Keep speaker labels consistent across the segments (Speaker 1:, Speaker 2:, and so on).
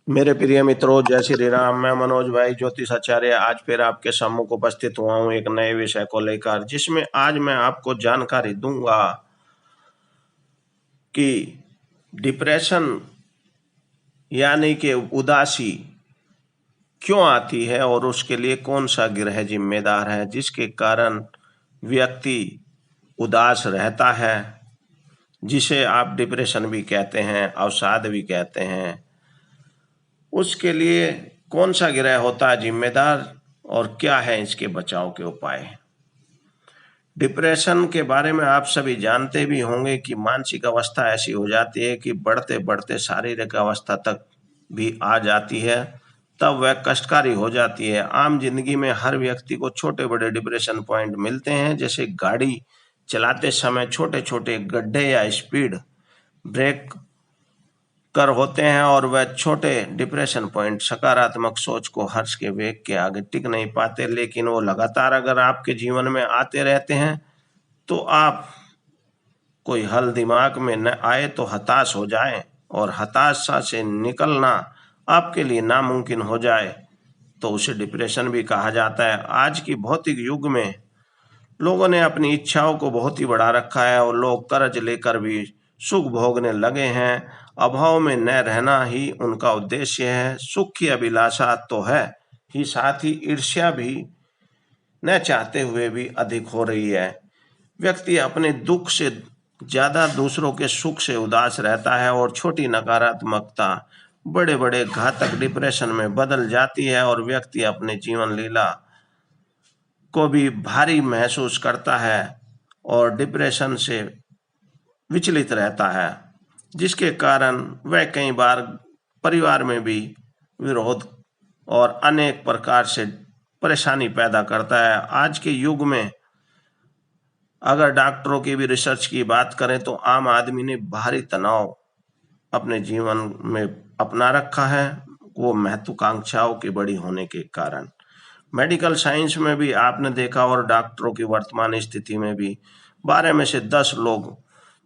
Speaker 1: मेरे प्रिय मित्रों, जय श्री राम। मैं मनोज भाई ज्योतिष आचार्य आज फिर आपके सम्मुख उपस्थित हुआ हूँ एक नए विषय को लेकर, जिसमें आज मैं आपको जानकारी दूंगा कि डिप्रेशन यानी कि उदासी क्यों आती है और उसके लिए कौन सा ग्रह जिम्मेदार है, जिसके कारण व्यक्ति उदास रहता है, जिसे आप डिप्रेशन भी कहते हैं, अवसाद भी कहते हैं। उसके लिए कौन सा ग्रह होता है जिम्मेदार और क्या है इसके बचाव के उपाय। डिप्रेशन के बारे में आप सभी जानते भी होंगे कि मानसिक अवस्था ऐसी हो जाती है कि बढ़ते बढ़ते शारीरिक अवस्था तक भी आ जाती है, तब वह कष्टकारी हो जाती है। आम जिंदगी में हर व्यक्ति को छोटे बड़े डिप्रेशन पॉइंट मिलते हैं, जैसे गाड़ी चलाते समय छोटे छोटे गड्ढे या स्पीड ब्रेक कर होते हैं, और वह छोटे डिप्रेशन पॉइंट सकारात्मक सोच को हर्ष के वेग के आगे टिक नहीं पाते। लेकिन वो लगातार अगर आपके जीवन में आते रहते हैं तो आप कोई हल दिमाग में न आए तो हताश हो जाए, और हताशा से निकलना आपके लिए नामुमकिन हो जाए तो उसे डिप्रेशन भी कहा जाता है। आज की भौतिक युग में लोगों ने अपनी इच्छाओं को बहुत ही बढ़ा रखा है और लोग कर्ज लेकर भी सुख भोगने लगे हैं। अभाव में न रहना ही उनका उद्देश्य है। सुख की अभिलाषा तो है ही, साथ ही ईर्ष्या भी न चाहते हुए भी अधिक हो रही है। व्यक्ति अपने दुख से ज्यादा दूसरों के सुख से उदास रहता है, और छोटी नकारात्मकता बड़े बड़े घातक डिप्रेशन में बदल जाती है, और व्यक्ति अपने जीवन लीला को भी भारी महसूस करता है और डिप्रेशन से विचलित रहता है, जिसके कारण वह कई बार परिवार में भी विरोध और अनेक प्रकार से परेशानी पैदा करता है। आज के युग में अगर डॉक्टरों की भी रिसर्च की बात करें तो आम आदमी ने भारी तनाव अपने जीवन में अपना रखा है, वो महत्वाकांक्षाओं की बड़ी होने के कारण। मेडिकल साइंस में भी आपने देखा, और डॉक्टरों की वर्तमान स्थिति में भी 12 में से 10 लोग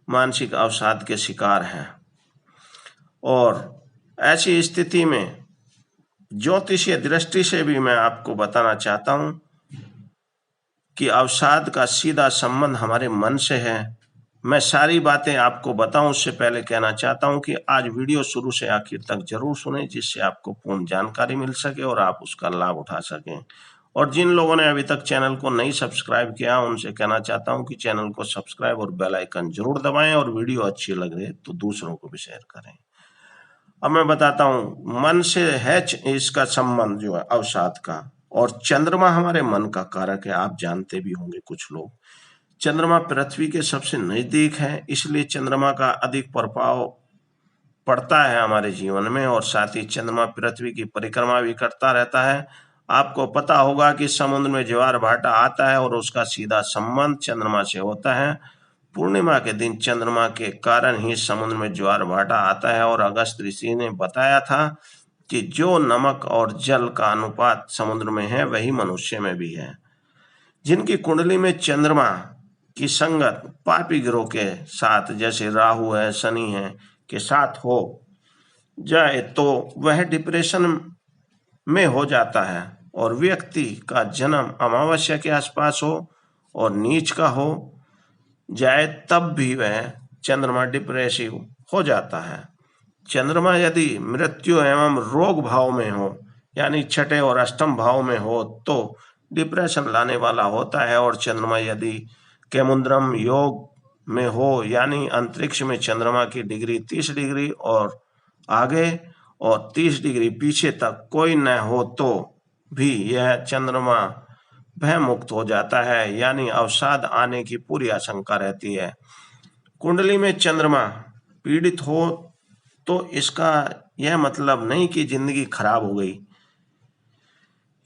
Speaker 1: मानसिक अवसाद के शिकार हैं। और ऐसी स्थिति में ज्योतिषीय दृष्टि से भी मैं आपको बताना चाहता हूं कि अवसाद का सीधा संबंध हमारे मन से है। मैं सारी बातें आपको बताऊं उससे पहले कहना चाहता हूं कि आज वीडियो शुरू से आखिर तक जरूर सुनें, जिससे आपको पूर्ण जानकारी मिल सके और आप उसका लाभ उठा सकें। और जिन लोगों ने अभी तक चैनल को नहीं सब्सक्राइब किया, उनसे कहना चाहता हूं कि चैनल को सब्सक्राइब और बेल आइकन जरूर दबाएं, और वीडियो अच्छी लग रही है तो दूसरों को भी शेयर करें। अब मैं बताता हूं मन से है इसका संबंध जो है अवसाद का। और चंद्रमा हमारे मन का कारक है, आप जानते भी होंगे कुछ लोग। चंद्रमा पृथ्वी के सबसे नजदीक है, इसलिए चंद्रमा का अधिक प्रभाव पड़ता है हमारे जीवन में। और साथ ही चंद्रमा पृथ्वी की परिक्रमा भी करता रहता है। आपको पता होगा कि समुद्र में ज्वार भाटा आता है और उसका सीधा संबंध चंद्रमा से होता है। पूर्णिमा के दिन चंद्रमा के कारण ही समुद्र में ज्वार भाटा आता है। और अगस्त ऋषि ने बताया था कि जो नमक और जल का अनुपात समुद्र में है वही मनुष्य में भी है। जिनकी कुंडली में चंद्रमा की संगत पापी ग्रहों के साथ, जैसे राहु है, शनि है, के साथ हो जाए तो वह डिप्रेशन में हो जाता है। और व्यक्ति का जन्म अमावस्या के आसपास हो और नीच का हो जाए तब भी वह चंद्रमा डिप्रेसिव हो जाता है। चंद्रमा यदि मृत्यु एवं रोग भाव में हो, यानी छठे और अष्टम भाव में हो, तो डिप्रेशन लाने वाला होता है। और चंद्रमा यदि केमुद्रम योग में हो, यानी अंतरिक्ष में चंद्रमा की डिग्री 30 डिग्री और आगे और 30 डिग्री पीछे तक कोई न हो, तो भी यह चंद्रमा भय मुक्त हो जाता है, यानी अवसाद आने की पूरी आशंका रहती है। कुंडली में चंद्रमा पीड़ित हो तो इसका यह मतलब नहीं कि जिंदगी खराब हो गई,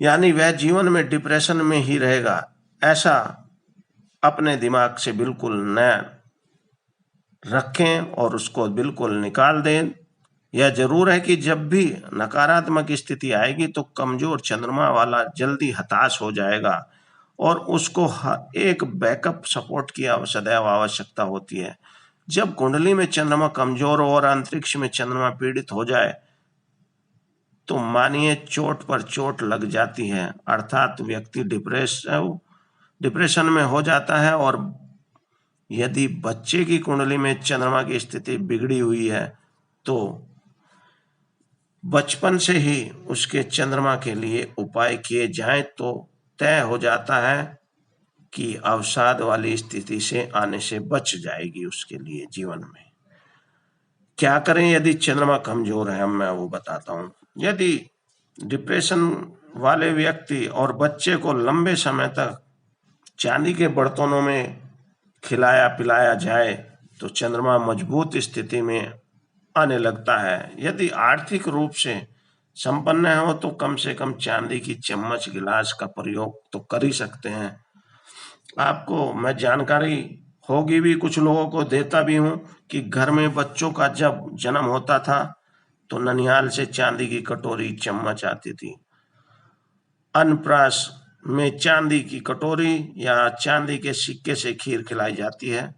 Speaker 1: यानी वह जीवन में डिप्रेशन में ही रहेगा, ऐसा अपने दिमाग से बिल्कुल न रखें और उसको बिल्कुल निकाल दें। यह जरूर है कि जब भी नकारात्मक स्थिति आएगी तो कमजोर चंद्रमा वाला जल्दी हताश हो जाएगा, और उसको एक बैकअप सपोर्ट की सदैव आवश्यकता होती है। जब कुंडली में चंद्रमा कमजोर हो और अंतरिक्ष में चंद्रमा पीड़ित हो जाए तो मानिए चोट पर चोट लग जाती है, अर्थात व्यक्ति डिप्रेशन में हो जाता है। और यदि बच्चे की कुंडली में चंद्रमा की स्थिति बिगड़ी हुई है तो बचपन से ही उसके चंद्रमा के लिए उपाय किए जाएं तो तय हो जाता है कि अवसाद वाली स्थिति से आने से बच जाएगी उसके लिए जीवन में। क्या करें यदि चंद्रमा कमजोर है, मैं वो बताता हूँ। यदि डिप्रेशन वाले व्यक्ति और बच्चे को लंबे समय तक चांदी के बर्तनों में खिलाया पिलाया जाए तो चंद्रमा मजबूत स्थिति में आने लगता है। यदि आर्थिक रूप से संपन्न हो तो कम से कम चांदी की चम्मच गिलास का प्रयोग तो कर ही सकते हैं। आपको मैं जानकारी होगी भी, कुछ लोगों को देता भी हूँ कि घर में बच्चों का जब जन्म होता था तो ननिहाल से चांदी की कटोरी चम्मच आती थी। अन्नप्राश में चांदी की कटोरी या चांदी के सिक्के से खीर खिलाई जाती है।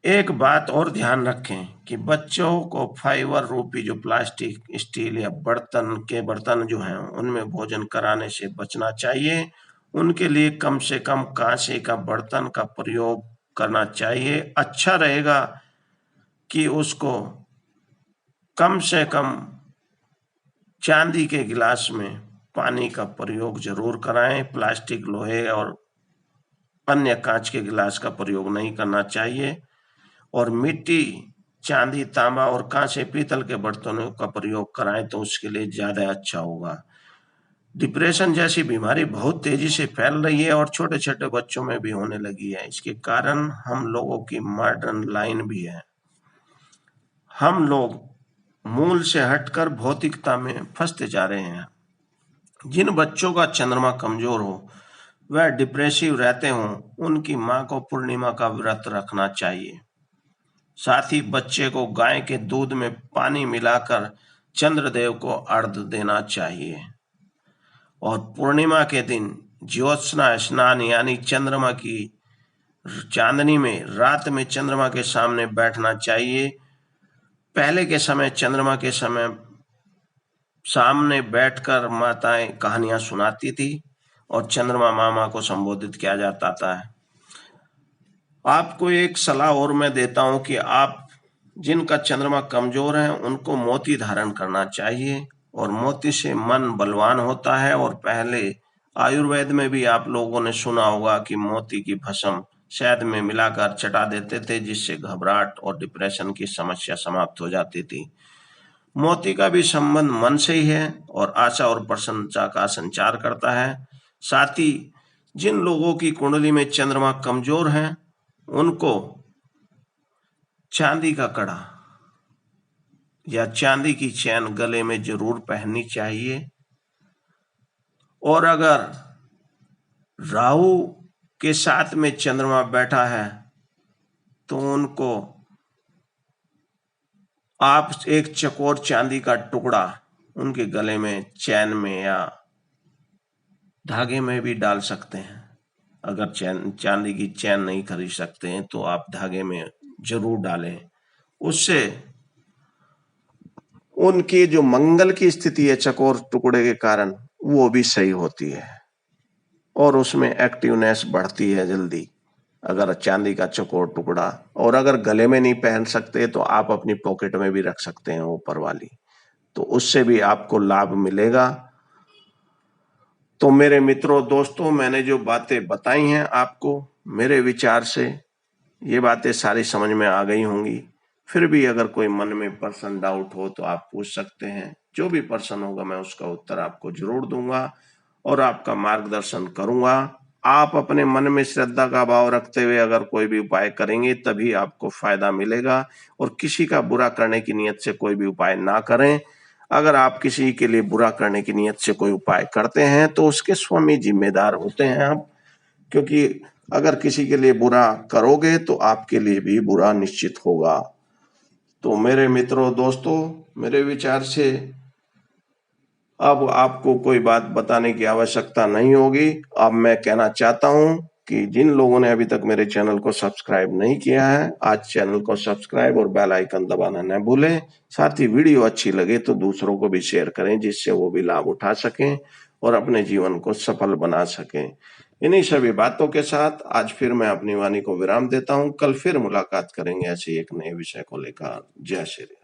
Speaker 1: एक बात और ध्यान रखें कि बच्चों को फाइबर रूपी जो प्लास्टिक, स्टील या बर्तन जो हैं उनमें भोजन कराने से बचना चाहिए। उनके लिए कम से कम कांसे का बर्तन का प्रयोग करना चाहिए। अच्छा रहेगा कि उसको कम से कम चांदी के गिलास में पानी का प्रयोग जरूर कराएं। प्लास्टिक, लोहे और अन्य कांच के गिलास का प्रयोग नहीं करना चाहिए। और मिट्टी, चांदी, तांबा और कांसे, पीतल के बर्तनों का प्रयोग कराएं तो उसके लिए ज्यादा अच्छा होगा। डिप्रेशन जैसी बीमारी बहुत तेजी से फैल रही है और छोटे छोटे बच्चों में भी होने लगी है। इसके कारण हम लोगों की मॉडर्न लाइन भी है। हम लोग मूल से हटकर भौतिकता में फंसते जा रहे हैं। जिन बच्चों का चंद्रमा कमजोर हो, वह डिप्रेसिव रहते हों, उनकी मां को पूर्णिमा का व्रत रखना चाहिए। साथ ही बच्चे को गाय के दूध में पानी मिलाकर चंद्रदेव को अर्घ्य देना चाहिए। और पूर्णिमा के दिन ज्योत्सना स्नान यानी चंद्रमा की चांदनी में रात में चंद्रमा के सामने बैठना चाहिए। पहले के समय चंद्रमा के समय सामने बैठकर माताएं कहानियां सुनाती थी और चंद्रमा मामा को संबोधित किया जाता था। आपको एक सलाह और मैं देता हूं कि आप जिनका चंद्रमा कमजोर है उनको मोती धारण करना चाहिए और मोती से मन बलवान होता है। और पहले आयुर्वेद में भी आप लोगों ने सुना होगा कि मोती की भस्म शहद में मिलाकर चटा देते थे, जिससे घबराहट और डिप्रेशन की समस्या समाप्त हो जाती थी। मोती का भी संबंध मन से ही है और आशा और प्रसन्नता का संचार करता है। साथ ही जिन लोगों की कुंडली में चंद्रमा कमजोर है उनको चांदी का कड़ा या चांदी की चैन गले में जरूर पहननी चाहिए। और अगर राहु के साथ में चंद्रमा बैठा है तो उनको आप एक चकोर चांदी का टुकड़ा उनके गले में, चैन में या धागे में भी डाल सकते हैं। अगर चांदी की चैन नहीं खरीद सकते हैं तो आप धागे में जरूर डालें। उससे उनकी जो मंगल की स्थिति है चकोर टुकड़े के कारण वो भी सही होती है और उसमें एक्टिवनेस बढ़ती है जल्दी, अगर चांदी का चकोर टुकड़ा। और अगर गले में नहीं पहन सकते तो आप अपनी पॉकेट में भी रख सकते हैं ऊपर वाली, तो उससे भी आपको लाभ मिलेगा। तो मेरे मित्रों, दोस्तों, मैंने जो बातें बताई हैं आपको, मेरे विचार से ये बातें सारी समझ में आ गई होंगी। फिर भी अगर कोई मन में पर्सन डाउट हो तो आप पूछ सकते हैं। जो भी पर्सन होगा मैं उसका उत्तर आपको जरूर दूंगा और आपका मार्गदर्शन करूंगा। आप अपने मन में श्रद्धा का भाव रखते हुए अगर कोई भी उपाय करेंगे तभी आपको फायदा मिलेगा। और किसी का बुरा करने की नियत से कोई भी उपाय ना करें। अगर आप किसी के लिए बुरा करने की नियत से कोई उपाय करते हैं तो उसके स्वामी जिम्मेदार होते हैं आप, क्योंकि अगर किसी के लिए बुरा करोगे तो आपके लिए भी बुरा निश्चित होगा। तो मेरे मित्रों, दोस्तों, मेरे विचार से अब आपको कोई बात बताने की आवश्यकता नहीं होगी। अब मैं कहना चाहता हूं कि जिन लोगों ने अभी तक मेरे चैनल को सब्सक्राइब नहीं किया है, आज चैनल को सब्सक्राइब और बेल आइकन दबाना न भूलें। साथ ही वीडियो अच्छी लगे तो दूसरों को भी शेयर करें, जिससे वो भी लाभ उठा सकें और अपने जीवन को सफल बना सकें। इन्हीं सभी बातों के साथ आज फिर मैं अपनी वाणी को विराम देता हूं। कल फिर मुलाकात करेंगे ऐसे एक नए विषय को लेकर। जय श्री राम।